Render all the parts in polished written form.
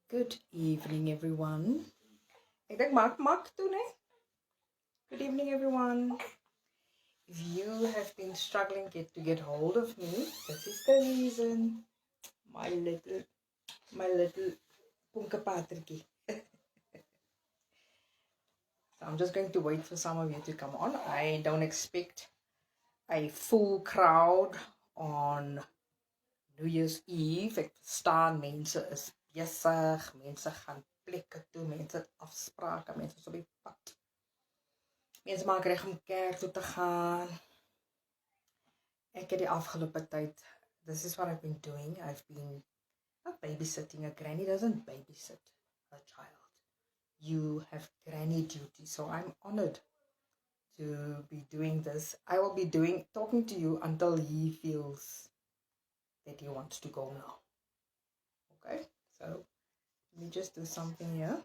Good evening, everyone. Ik denk maak toe, hè? Good evening, everyone. If you have been struggling to get hold of me, this is the reason. My little punkapatriki. So I'm just going to wait for some of you to come on. I don't expect a full crowd on New Year's Eve. Ek verstaan mense is besig, mense gaan plekke toe, mense het afsprake, mense is op die pad. Mense maak reg om kerk toe te gaan. Ek het die afgelope tyd, this is what I've been doing. I've been not babysitting. A granny doesn't babysit a child. You have granny duty. So I'm honored to be doing this. I will be talking to you until he feels that he wants to go now. Okay, so let me just do something here.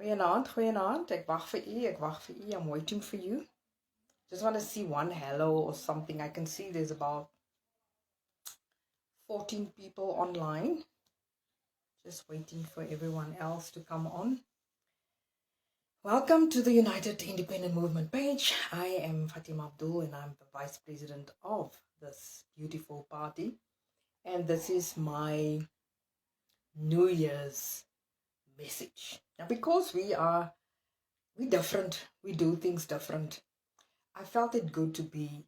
Goeienaand. Ek wag vir u. I'm waiting for you. Just want to see one hello or something. I can see there's about 14 people online. Just waiting for everyone else to come on. Welcome to the United Independent Movement page. I am Fatima Abdool and I'm the Vice President of this beautiful party. And this is my New Year's message. Now, because we're different, we do things different, I felt it good to be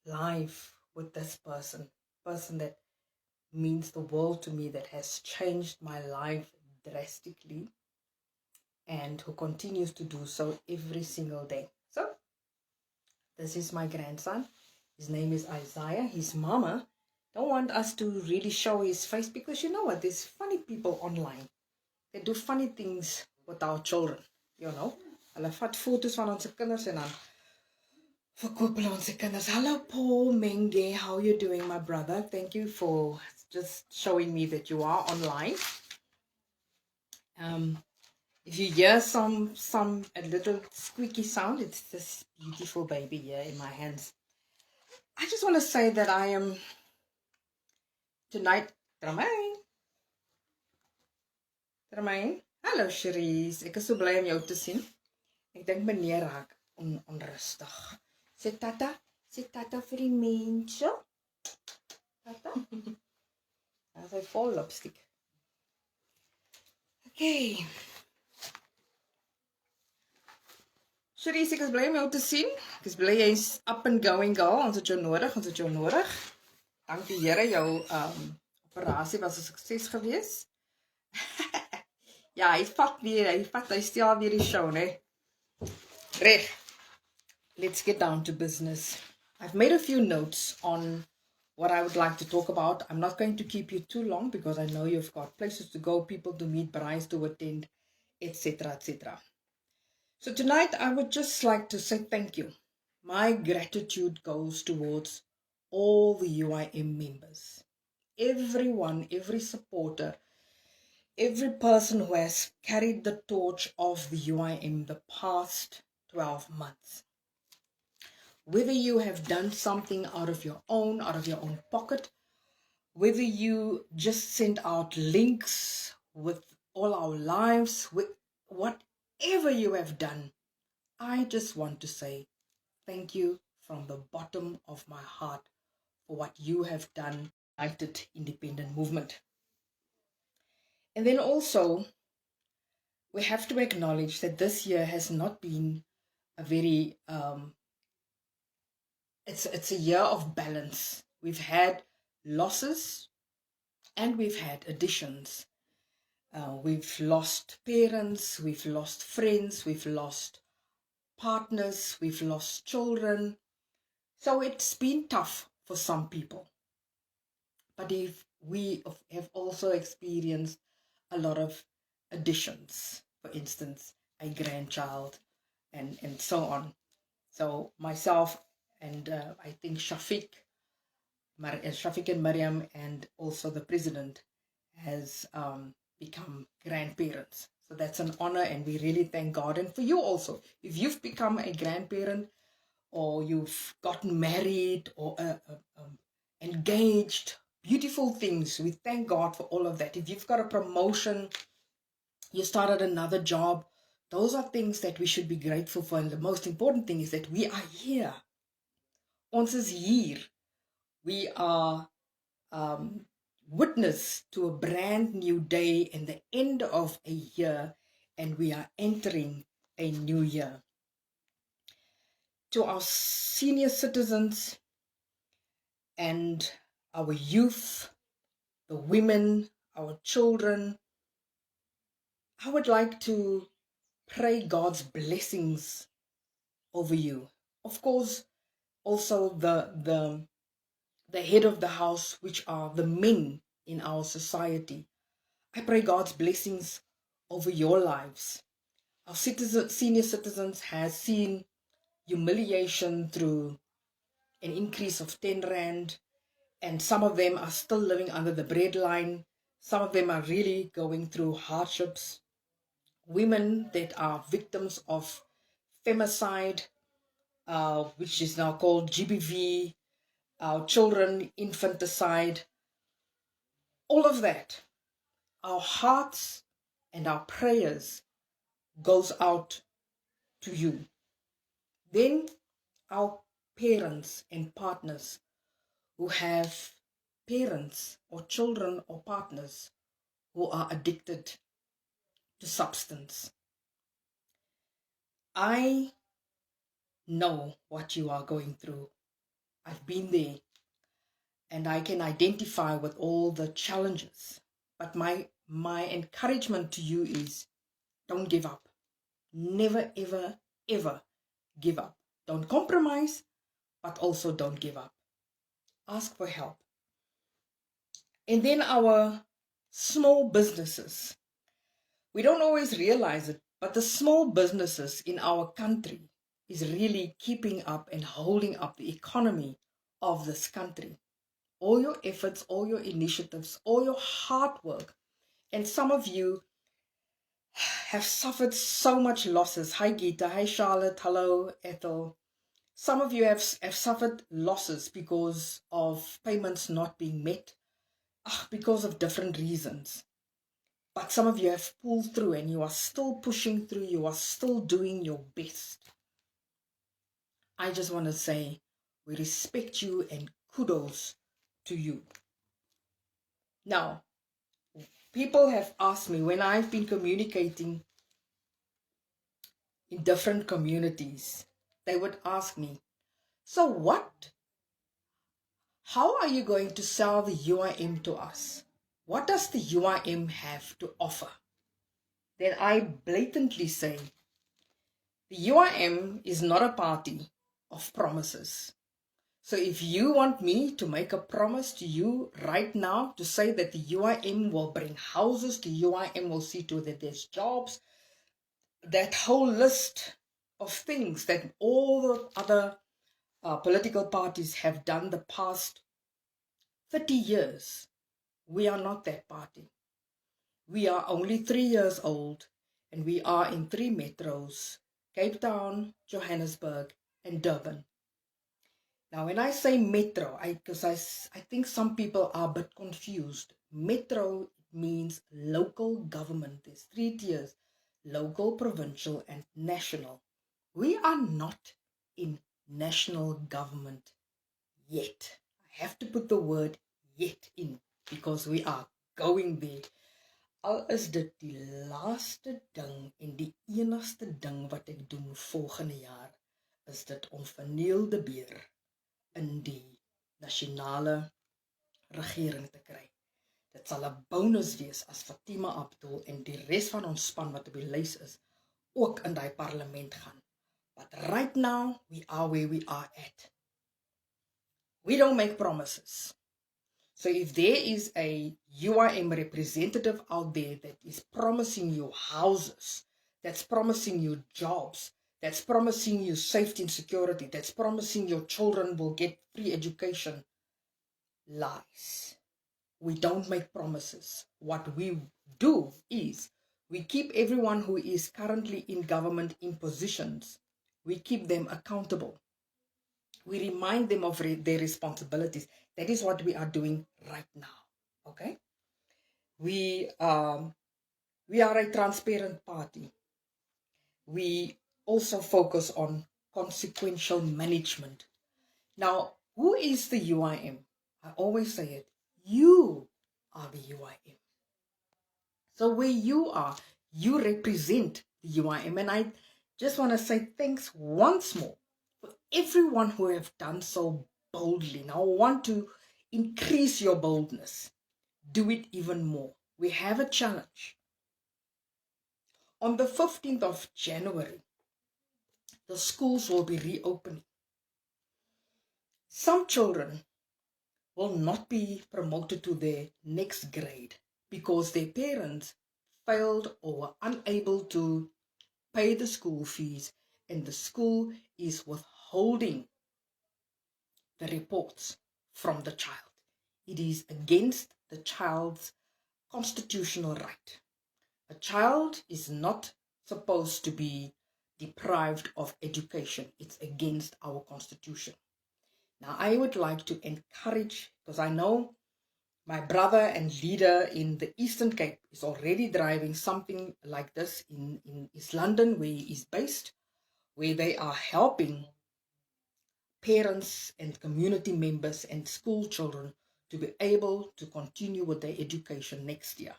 live with this person that means the world to me, that has changed my life drastically and who continues to do so every single day. So, this is my grandson. His name is Isaiah. His mama don't want us to really show his face because you know what? There's funny people online. They do funny things with our children, you know. Hulle vat foto's van ons kinders en dan verkoop hulle ons kinders. Hello Paul Menge, how are you doing, my brother? Thank you for just showing me that you are online. If you hear a little squeaky sound, it's this beautiful baby here in my hands. I just want to say that I am tonight, Tremaine. Hallo Cherise, ek is so bly om jou te sien. Ek dink meneer raak onrustig. Sê tata vir die mense. Tata. As hy vol lipstick. Okay. Cherise, ek is bly om jou te sien. Ek is bly jy's up and going girl. Ons het jou nodig. Dank die Here, jou operasie was 'n sukses geweest. Ja, hy stel weer die show, né? Reg. Let's get down to business. I've made a few notes on what I would like to talk about. I'm not going to keep you too long because I know you've got places to go, people to meet, brides to attend, etc., etc. So tonight I would just like to say thank you. My gratitude goes towards all the UIM members. Everyone, every supporter, every person who has carried the torch of the UIM the past 12 months. Whether you have done something out of your own pocket, whether you just sent out links with all our lives, with whatever you have done, I just want to say thank you from the bottom of my heart for what you have done, United Independent Movement. And then also, we have to acknowledge that this year has not been a very, it's a year of balance. We've had losses and we've had additions. We've lost parents, we've lost friends, we've lost partners, we've lost children. So it's been tough for some people. But we have also experienced a lot of additions, for instance, a grandchild and so on. So myself and I think Shafiq and Mariam and also the president has become grandparents. So that's an honor, and we really thank God. And for you also, if you've become a grandparent, or you've gotten married, or engaged, beautiful things, we thank God for all of that. If you've got a promotion, you started another job, those are things that we should be grateful for. And the most important thing is that we are here. Ons is hier. We are witness to a brand new day and the end of a year, and we are entering a new year. To our senior citizens and our youth, the women, our children, I would like to pray God's blessings over you. Of course, also the head of the house, which are the men in our society. I pray God's blessings over your lives. Our senior citizens has seen humiliation through an increase of 10 rand, and some of them are still living under the breadline. Some of them are really going through hardships. Women that are victims of femicide, which is now called GBV, our children, infanticide, all of that. Our hearts and our prayers goes out to you. Then our parents and partners who have parents or children or partners who are addicted to substance. I know what you are going through. I've been there, and I can identify with all the challenges. But my encouragement to you is, don't give up. Never, ever, ever give up. Don't compromise, but also don't give up. Ask for help. And then our small businesses. We don't always realize it, but the small businesses in our country is really keeping up and holding up the economy of this country. All your efforts, all your initiatives, all your hard work. And some of you have suffered so much losses. Hi Gita, hi Charlotte, hello Ethel. Some of you have suffered losses because of payments not being met, because of different reasons. But some of you have pulled through, and you are still pushing through. You are still doing your best. I just want to say we respect you and kudos to you. Now, people have asked me when I've been communicating in different communities, they would ask me, so how are you going to sell the UIM to us? What does the UIM have to offer? Then I blatantly say, the UIM is not a party of promises. So if you want me to make a promise to you right now to say that the UIM will bring houses, the UIM will see to that there's jobs, that whole list of things that all the other political parties have done the past 30 years, we are not that party. We are only 3 years old, and we are in 3 metros, Cape Town, Johannesburg, and Durban. Now, when I say metro, because I think some people are a bit confused. Metro means local government. There's 3 tiers, local, provincial, and national. We are not in national government yet. I have to put the word yet in, because we are going there. Al is dit die laaste ding en die enigste ding wat ek doen volgende jaar, is dit om vir Neil de Beer in die nasionale regering te kry. Dit sal 'n bonus wees as Fatima Abdool en die res van ons span wat op die lys is, ook in daai parlement gaan. But right now, we are where we are at. We don't make promises. So if there is a UIM representative out there that is promising you houses, that's promising you jobs, that's promising you safety and security, that's promising your children will get free education, lies. We don't make promises. What we do is We keep everyone who is currently in government in positions. We keep them accountable. We remind them of their responsibilities. That is what we are doing right now. Okay? We are a transparent party. We also focus on consequential management. Now, who is the UIM? I always say it. You are the UIM. So where you are, you represent the UIM. And I just want to say thanks once more for everyone who have done so boldly. Now I want to increase your boldness. Do it even more. We have a challenge. On the 15th of January, the schools will be reopening. Some children will not be promoted to their next grade because their parents failed or were unable to pay the school fees, and the school is withholding the reports from the child. It is against the child's constitutional right. A child is not supposed to be deprived of education. It's against our constitution. Now, I would like to encourage, because I know my brother and leader in the Eastern Cape is already driving something like this in East London, where he is based, where they are helping parents and community members and school children to be able to continue with their education next year.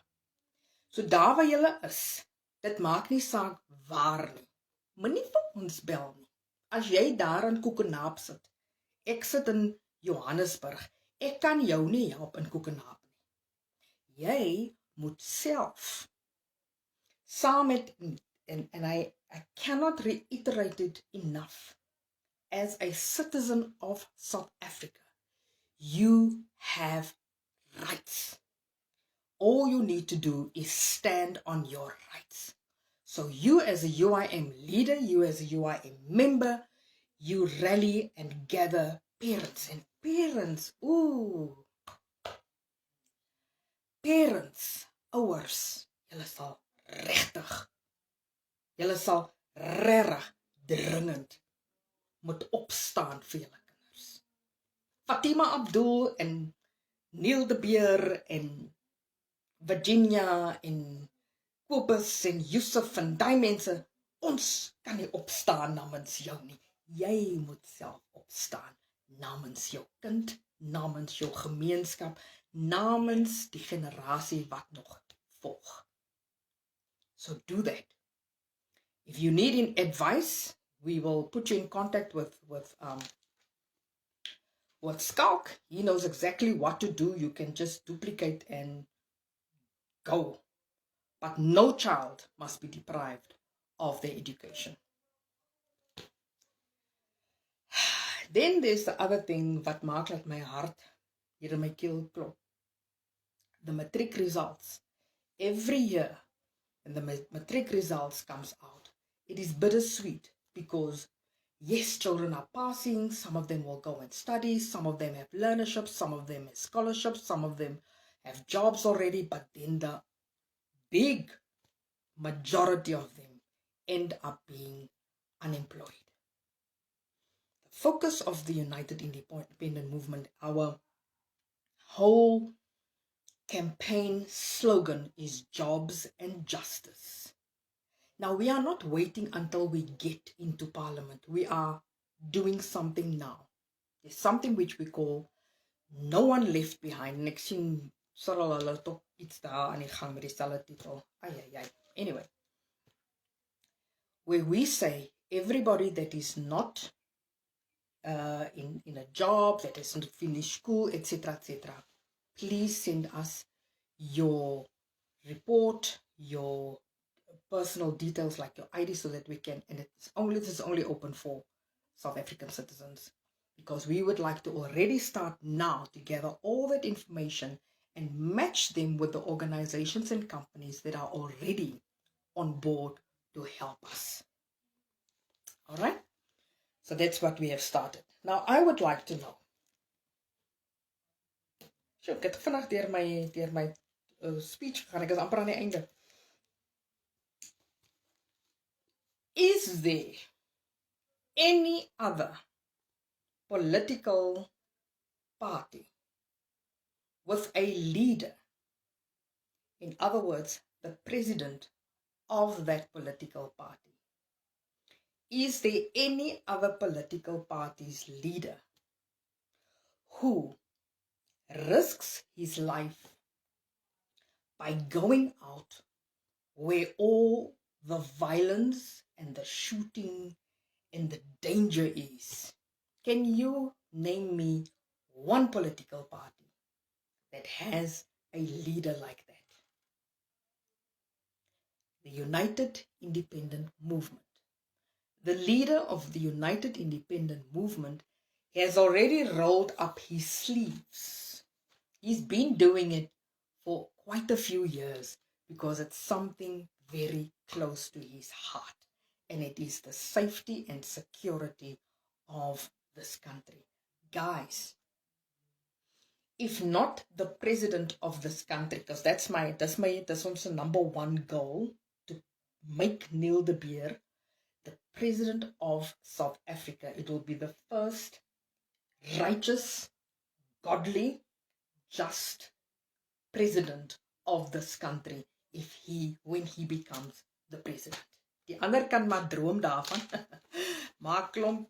So daar waar julle is, dit maak nie saak waar nie. Moenie vir ons bel nie. As jy daar in Koekenaap sit, ek sit in Johannesburg, ek kan jou nie help in Koekenaap nie. Jy moet self, saam met, and I cannot reiterate it enough, as a citizen of South Africa, you have rights. All you need to do is stand on your rights. So you as a UIM leader, you as a UIM member, you rally and gather parents. And parents, parents, ouers, julle sal regtig, julle sal regtig dringend moet opstaan vir julle kinders. Fatima, Abdool en Neil de Beer en Virginia en Kobus en Yusuf en die mense, ons kan nie opstaan namens jou nie. Jy moet self opstaan namens jou kind, namens jou gemeenskap, namens die generasie wat nog volg. So do that. If you need advice, we will put you in contact with Skalk. He knows exactly what to do. You can just duplicate and go. But no child must be deprived of their education. Then there's the other thing wat maak dat my hart hier in my keel klop. The matric results. Every year when the matric results comes out, it is bittersweet because yes, children are passing, some of them will go and study, some of them have learnerships, some of them have scholarships, some of them have jobs already, but then the big majority of them end up being unemployed. The focus of the United Independent Movement, our whole campaign slogan is jobs and justice. Now, we are not waiting until we get into Parliament. We are doing something now. There's something which we call No One Left Behind. En ek sien Cyril hulle toch iets daar aan die gang met dieselfde titel. Anyway, where we say everybody that is not in a job, that hasn't finished school, etc., please send us your report, your personal details like your ID so that we can, and this is only open for South African citizens, because we would like to already start now to gather all that information and match them with the organizations and companies that are already on board to help us. All right? So that's what we have started. Now, I would like to know. Sjoe, ek het vandag deur my speech gegaan. Ek is amper aan die einde. Is there any other political party with a leader, in other words, the president of that political party? Is there any other political party's leader who risks his life by going out where all the violence and the shooting and the danger is? Can you name me one political party that has a leader like that? The United Independent Movement. The leader of the United Independent Movement has already rolled up his sleeves. He's been doing it for quite a few years because it's something very close to his heart, and it is the safety and security of this country. Guys, if not the president of this country, because that's also number one goal, to make Neil de Beer the president of South Africa. It will be the first righteous, godly, just president of this country when he becomes the president. Die ander kan maar droom daarvan. Maar klomp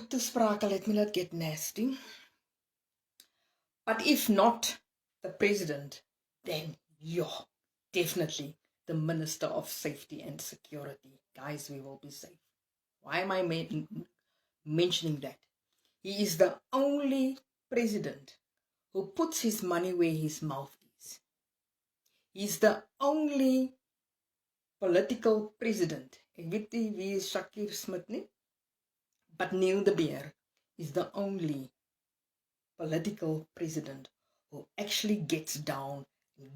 toesprake, let me not get nasty. But if not the president, then definitely the Minister of Safety and Security. Guys, we will be safe. Why am I mentioning that? He is the only president who puts his money where his mouth is. He's the only political president. Ek weet nie wie is Shakir Smith nie, but Neil de Beer is the only political president who actually gets down,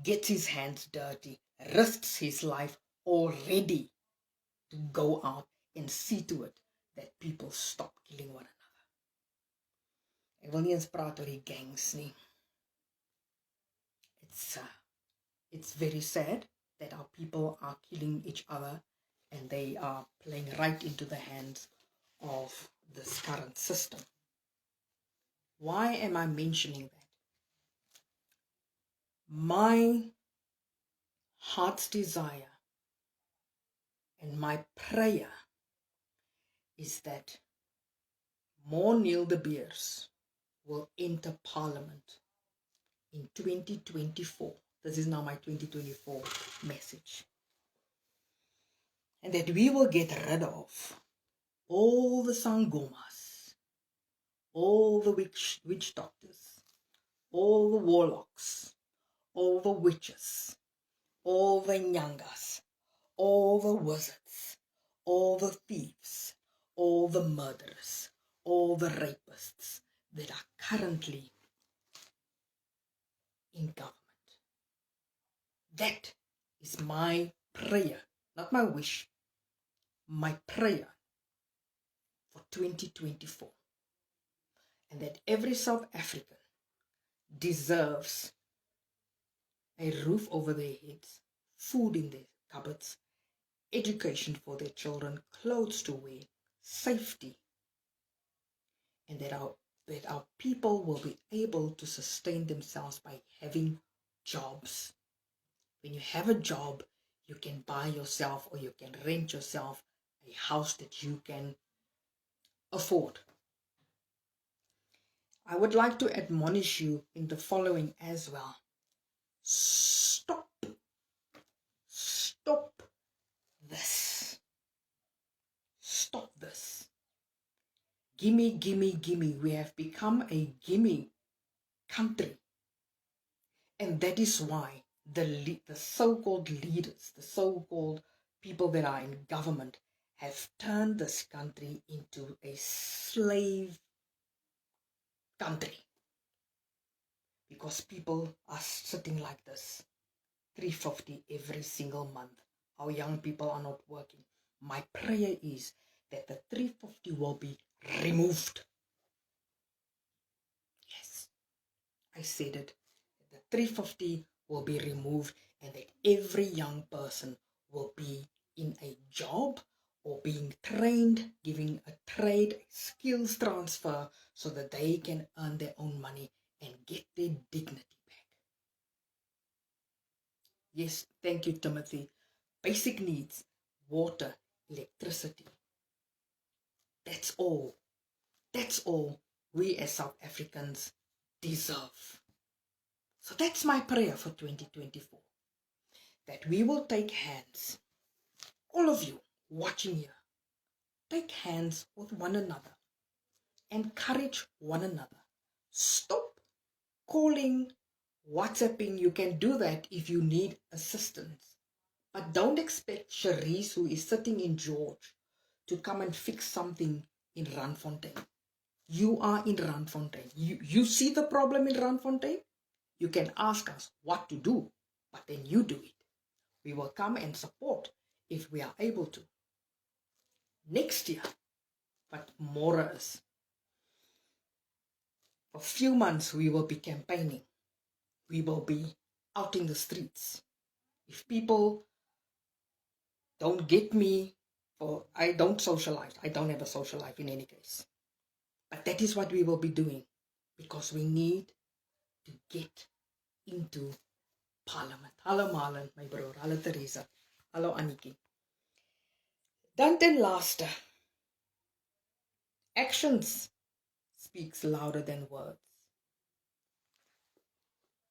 gets his hands dirty, risks his life already to go out and see to it that people stop killing one another. Ek wil nie eens praat oor die gangs nie. It's very sad that our people are killing each other and they are playing right into the hands of this current system. Why am I mentioning that? My heart's desire and my prayer is that more Neil de Beers will enter Parliament in 2024. This is now my 2024 message. And that we will get rid of all the sangomas, all the witch doctors, all the warlocks, all the witches, all the nyangas, all the wizards, all the thieves, all the murderers, all the rapists that are currently in government. That is my prayer, not my wish, my prayer for 2024. And that every South African deserves a roof over their heads, food in their cupboards, education for their children, clothes to wear, safety, and that our people will be able to sustain themselves by having jobs. When you have a job, you can buy yourself or you can rent yourself a house that you can afford. I would like to admonish you in the following as well. Stop this. Stop this. Gimme, gimme, gimme. We have become a gimme country. And that is why the so-called leaders, the so-called people that are in government have turned this country into a slave country. Because people are sitting like this, 350 every single month. Our young people are not working. My prayer is that the 350 will be removed. Yes, I said it. The 350 will be removed and that every young person will be in a job or being trained, giving a trade, skills transfer, so that they can earn their own money and get their dignity back. Yes, thank you, Timothy. Basic needs, water, electricity. That's all. That's all we as South Africans deserve. So that's my prayer for 2024. That we will take hands, all of you watching here, take hands with one another, encourage one another. Stop calling, WhatsApping. You can do that if you need assistance. But don't expect Cherise, who is sitting in George, to come and fix something in Randfontein. You are in Randfontein. You see the problem in Randfontein? You can ask us what to do, but then you do it. We will come and support if we are able to. Next year, but more is. For a few months, we will be campaigning. We will be out in the streets. If people don't get me, or I don't socialize, I don't have a social life in any case. But that is what we will be doing, because we need to get into Parliament. Hallo Marlon, my broer. Hallo Teresa. Hallo Annetjie. Dan ten laaste. Actions speaks louder than words.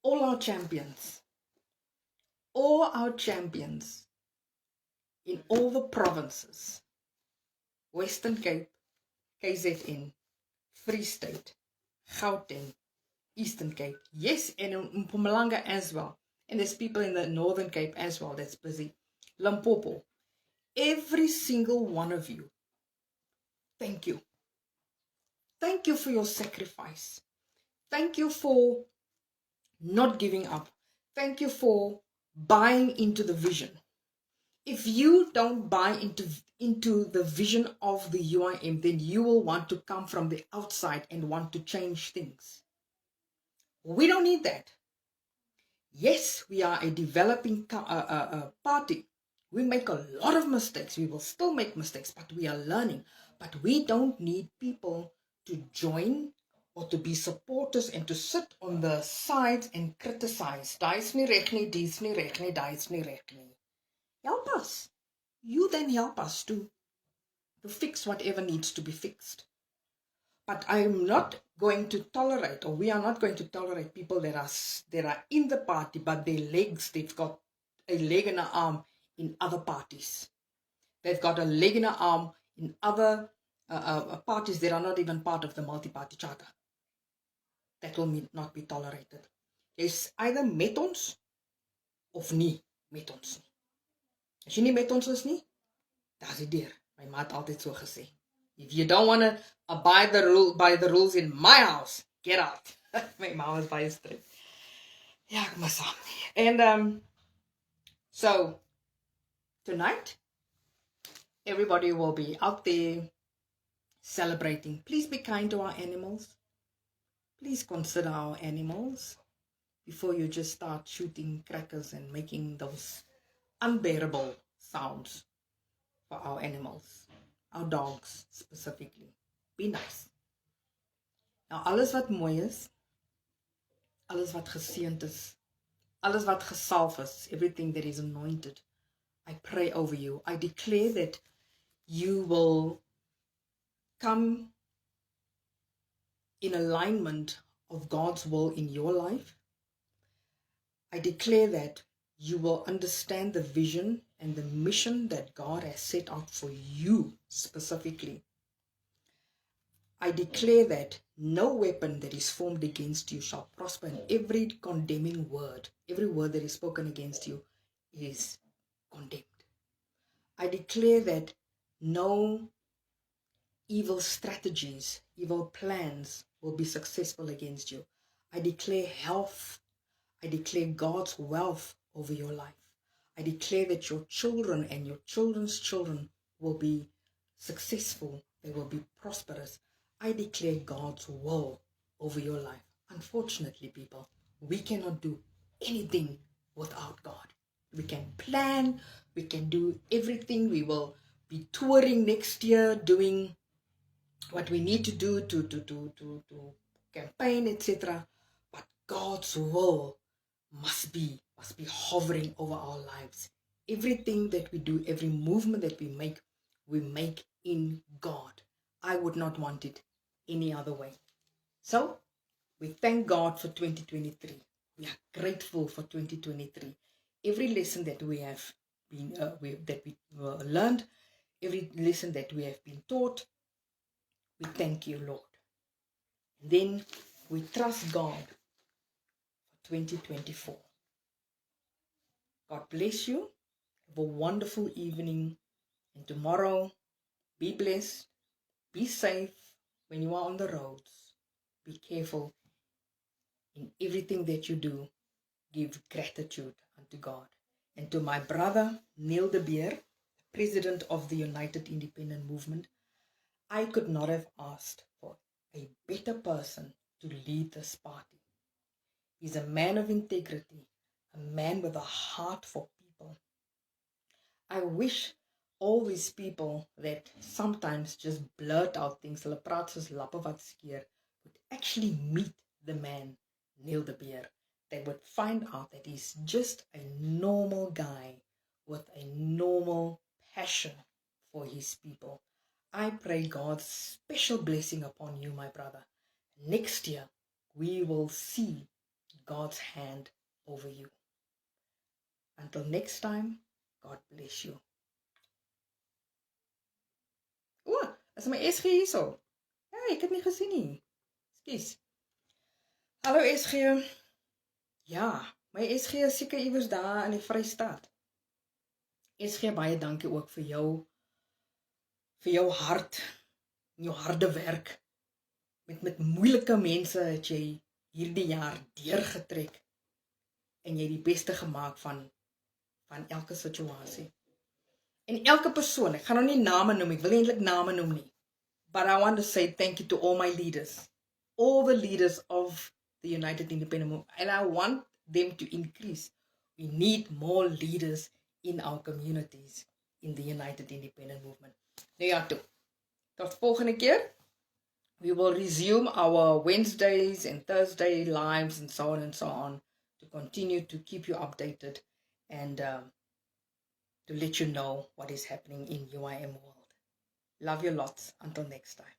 All our champions in all the provinces, Western Cape, KZN, Free State, Gauteng, Eastern Cape, yes, and in Mpumalanga as well. And there's people in the Northern Cape as well that's busy. Limpopo. Every single one of you, thank you. Thank you for your sacrifice. Thank you for not giving up. Thank you for buying into the vision. If you don't buy into the vision of the UIM, then you will want to come from the outside and want to change things. We don't need that. Yes, we are a developing party. We make a lot of mistakes. We will still make mistakes, but we are learning. But we don't need people to join or to be supporters and to sit on the sides and criticize. Da's nie reg nie, dis nie reg nie, da's nie reg nie. Help us. You then help us to fix whatever needs to be fixed. But I am not going to tolerate, or we are not going to tolerate people that are in the party, but they've got a leg and an arm in other parties. They've got a leg and an arm in other parties that are not even part of the multi-party charter. That will not be tolerated. Jy's either met ons of nie met ons nie. As jy nie met ons is nie, daar's die deur. My ma het altyd so gesê. If you don't want to abide by the rules in my house, get out. My mom was baie strikt. Ja, ek mis haar. And so tonight, everybody will be out there celebrating. Please be kind to our animals. Please consider our animals before you just start shooting crackers and making those unbearable sounds for our animals. Our dogs specifically. Be nice. Nou, alles wat mooi is, alles wat geseënd is, alles wat gesalf is, everything that is anointed, I pray over you. I declare that you will come in alignment of God's will in your life. I declare that you will understand the vision and the mission that God has set out for you specifically. I declare that no weapon that is formed against you shall prosper, and every condemning word, every word that is spoken against you is condemned. I declare that no evil strategies, evil plans will be successful against you. I declare health. I declare God's wealth over your life. I declare that your children and your children's children will be successful. They will be prosperous. I declare God's will over your life. Unfortunately, people, we cannot do anything without God. we can plan, we can do everything. We will be touring next year, doing what we need to do to campaign, etc. But God's will must be hovering over our lives. Everything that we do, every movement that we make in God. I would not want it any other way. So we thank God for 2023. We are grateful for 2023. Every lesson that we have been learned, every lesson that we have been taught, we thank you, Lord. And then we trust God for 2024. God bless you. Have a wonderful evening. And tomorrow, be blessed. Be safe when you are on the roads. Be careful in everything that you do. Give gratitude unto God. And to my brother, Neil de Beer, President of the United Independent Movement, I could not have asked for a better person to lead this party. He's a man of integrity, a man with a heart for people. I wish all these people that sometimes just blurt out things, hulle praat soos lappe wat skeer, would actually meet the man, Neil de Beer. They would find out that he's just a normal guy with a normal passion for his people. I pray God's special blessing upon you, my brother. Next year, we will see God's hand over you. Until next time, God bless you. O, is my SG hierso? Ja, ek het nie gesien nie. Skus. Hallo SG. Ja, my SG is seker iewers daar in die Vrystaat. SG, baie dankie ook vir jou hart, jou harde werk. Met moeilike mense het jy hierdie jaar deurgetrek en jy die beste gemaak van elke situasie. En elke persoon, ek gaan nou nie name noem, ek wil eintlik name noem nie. But I want to say thank you to all my leaders, all the leaders of the United Independent Movement, and I want them to increase. We need more leaders in our communities in the United Independent Movement. Nou ja, toe. Tot volgende keer. We will resume our Wednesdays and Thursday lives and so on to continue to keep you updated and to let you know what is happening in UIM world. Love you lots. Until next time.